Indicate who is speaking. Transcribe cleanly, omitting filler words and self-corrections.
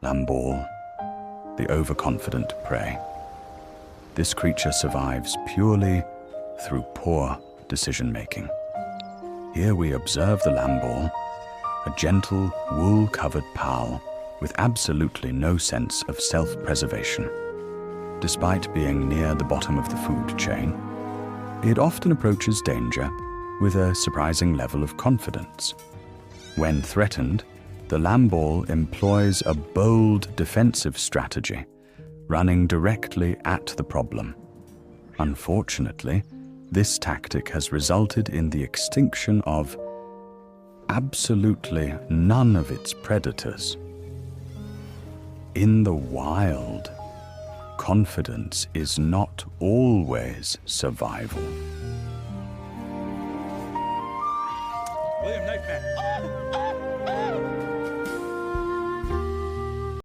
Speaker 1: Lamball, the overconfident prey. This creature survives purely through poor decision-making. Here we observe the Lamball, a gentle, wool-covered pal with absolutely no sense of self-preservation. Despite being near the bottom of the food chain, it often approaches danger with a surprising level of confidence. When threatened, the Lamball employs a bold defensive strategy, running directly at the problem. Unfortunately, this tactic has resulted in the extinction of absolutely none of its predators. In the wild, confidence is not always survival.
Speaker 2: William, knife back.